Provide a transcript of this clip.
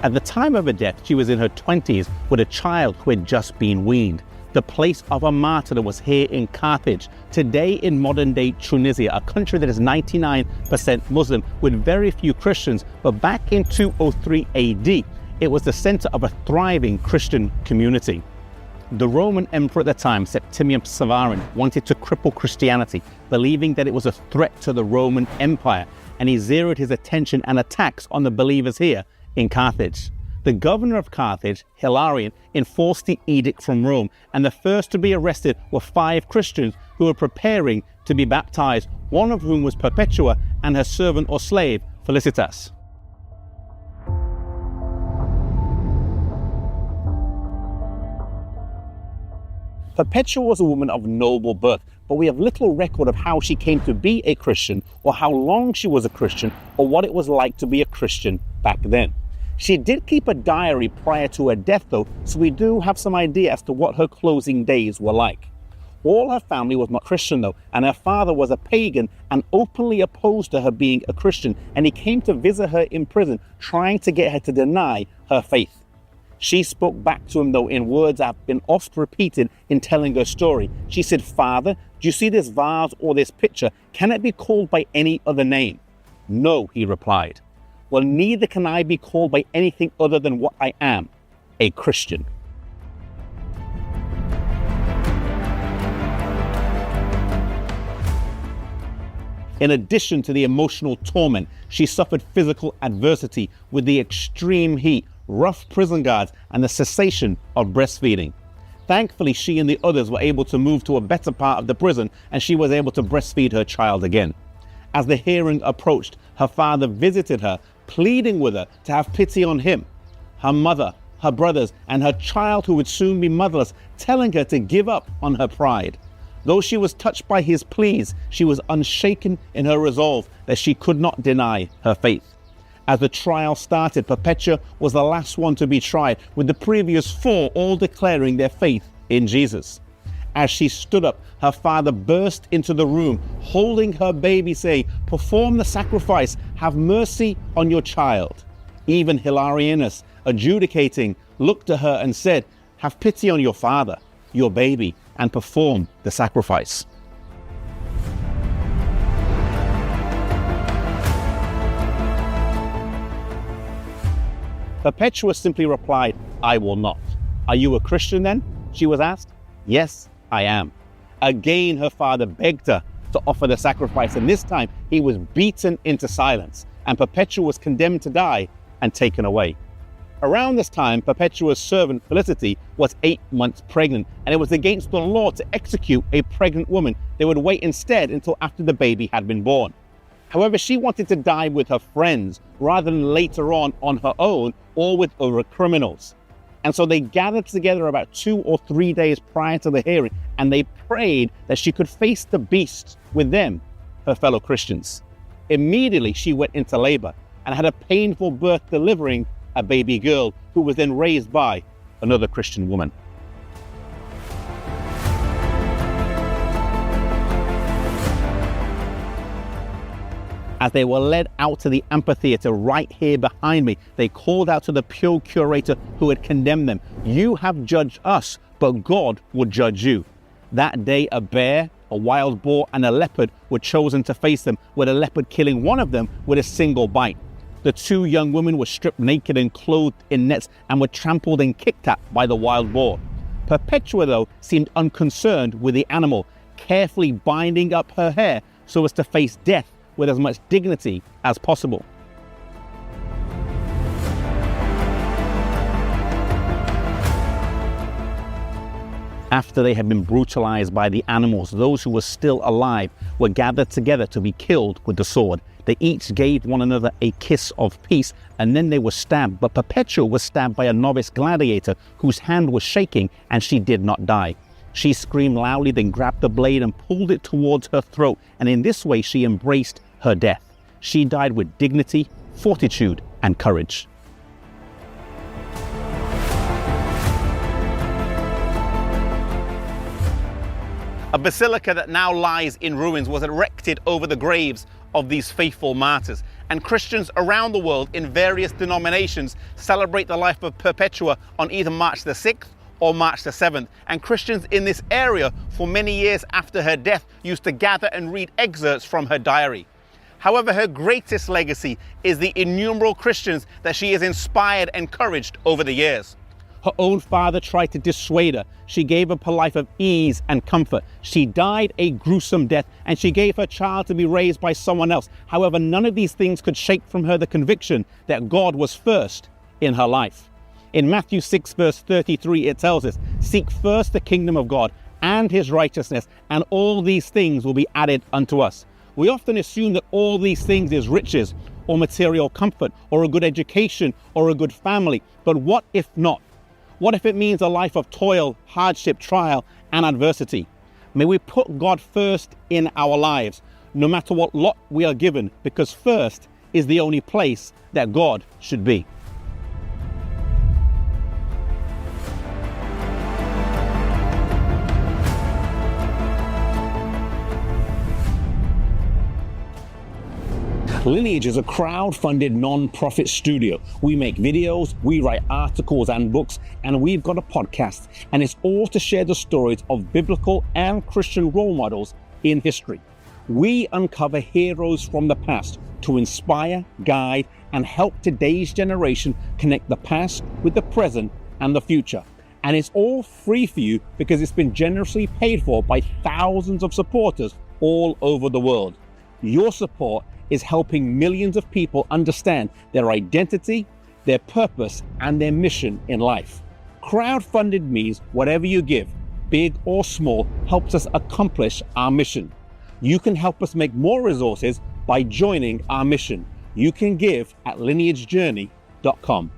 At the time of her death, she was in her 20s with a child who had just been weaned. The place of her martyrdom was here in Carthage, today in modern-day Tunisia, a country that is 99% Muslim with very few Christians, but back in 203 AD, it was the center of a thriving Christian community. The Roman emperor at the time, Septimius Severus, wanted to cripple Christianity, believing that it was a threat to the Roman Empire, and he zeroed his attention and attacks on the believers here in Carthage. The governor of Carthage, Hilarion, enforced the edict from Rome, and the first to be arrested were 5 Christians who were preparing to be baptized, one of whom was Perpetua and her servant or slave, Felicity. Perpetua was a woman of noble birth, but we have little record of how she came to be a Christian, or how long she was a Christian, or what it was like to be a Christian back then. She did keep a diary prior to her death though, so we do have some idea as to what her closing days were like. All her family was not Christian though, and her father was a pagan and openly opposed to her being a Christian, and he came to visit her in prison, trying to get her to deny her faith. She spoke back to him though in words that have been oft repeated in telling her story. She said, "Father, do you see this vase or this picture? Can it be called by any other name?" "No," he replied. "Well, neither can I be called by anything other than what I am, a Christian." In addition to the emotional torment, she suffered physical adversity with the extreme heat, rough prison guards, and the cessation of breastfeeding. Thankfully, she and the others were able to move to a better part of the prison, and she was able to breastfeed her child again. As the hearing approached, her father visited her, pleading with her to have pity on him, her mother, her brothers, and her child who would soon be motherless, telling her to give up on her pride. Though she was touched by his pleas, she was unshaken in her resolve that she could not deny her faith. As the trial started, Perpetua was the last one to be tried, with the previous 4 all declaring their faith in Jesus. As she stood up, her father burst into the room, holding her baby, saying, "Perform the sacrifice, have mercy on your child." Even Hilarianus, adjudicating, looked at her and said, "Have pity on your father, your baby, and perform the sacrifice." Perpetua simply replied, "I will not." "Are you a Christian then?" she was asked. "Yes, I am." Again, her father begged her to offer the sacrifice, and this time he was beaten into silence, and Perpetua was condemned to die and taken away. Around this time, Perpetua's servant Felicity was 8 months pregnant, and it was against the law to execute a pregnant woman. They would wait instead until after the baby had been born. However, she wanted to die with her friends rather than later on her own or with other criminals. And so they gathered together about 2 or 3 days prior to the hearing, and they prayed that she could face the beast with them, her fellow Christians. Immediately, she went into labor and had a painful birth, delivering a baby girl who was then raised by another Christian woman. As they were led out to the amphitheater right here behind me, they called out to the procurator who had condemned them, "You have judged us, but God will judge you." That day, a bear, a wild boar, and a leopard were chosen to face them, with a leopard killing one of them with a single bite. The 2 young women were stripped naked and clothed in nets and were trampled and kicked at by the wild boar. Perpetua, though, seemed unconcerned with the animal, carefully binding up her hair so as to face death with as much dignity as possible. After they had been brutalized by the animals, those who were still alive were gathered together to be killed with the sword. They each gave one another a kiss of peace, and then they were stabbed. But Perpetua was stabbed by a novice gladiator whose hand was shaking, and she did not die. She screamed loudly, then grabbed the blade and pulled it towards her throat, and in this way she embraced her death. She died with dignity, fortitude, and courage. A basilica that now lies in ruins was erected over the graves of these faithful martyrs, and Christians around the world in various denominations celebrate the life of Perpetua on either March the 6th or March the 7th. And Christians in this area for many years after her death used to gather and read excerpts from her diary. However, her greatest legacy is the innumerable Christians that she has inspired and encouraged over the years. Her own father tried to dissuade her. She gave up a life of ease and comfort. She died a gruesome death, and she gave her child to be raised by someone else. However, none of these things could shake from her the conviction that God was first in her life. In Matthew 6 verse 33, it tells us, "Seek first the kingdom of God and his righteousness, and all these things will be added unto us." We often assume that all these things is riches or material comfort or a good education or a good family. But what if not? What if it means a life of toil, hardship, trial, and adversity? May we put God first in our lives, no matter what lot we are given, because first is the only place that God should be. Lineage is a crowd-funded non-profit studio. We make videos, we write articles and books, and we've got a podcast. And it's all to share the stories of biblical and Christian role models in history. We uncover heroes from the past to inspire, guide, and help today's generation connect the past with the present and the future. And it's all free for you because it's been generously paid for by thousands of supporters all over the world. Your support is helping millions of people understand their identity, their purpose, and their mission in life. Crowdfunded means whatever you give, big or small, helps us accomplish our mission. You can help us make more resources by joining our mission. You can give at lineagejourney.com.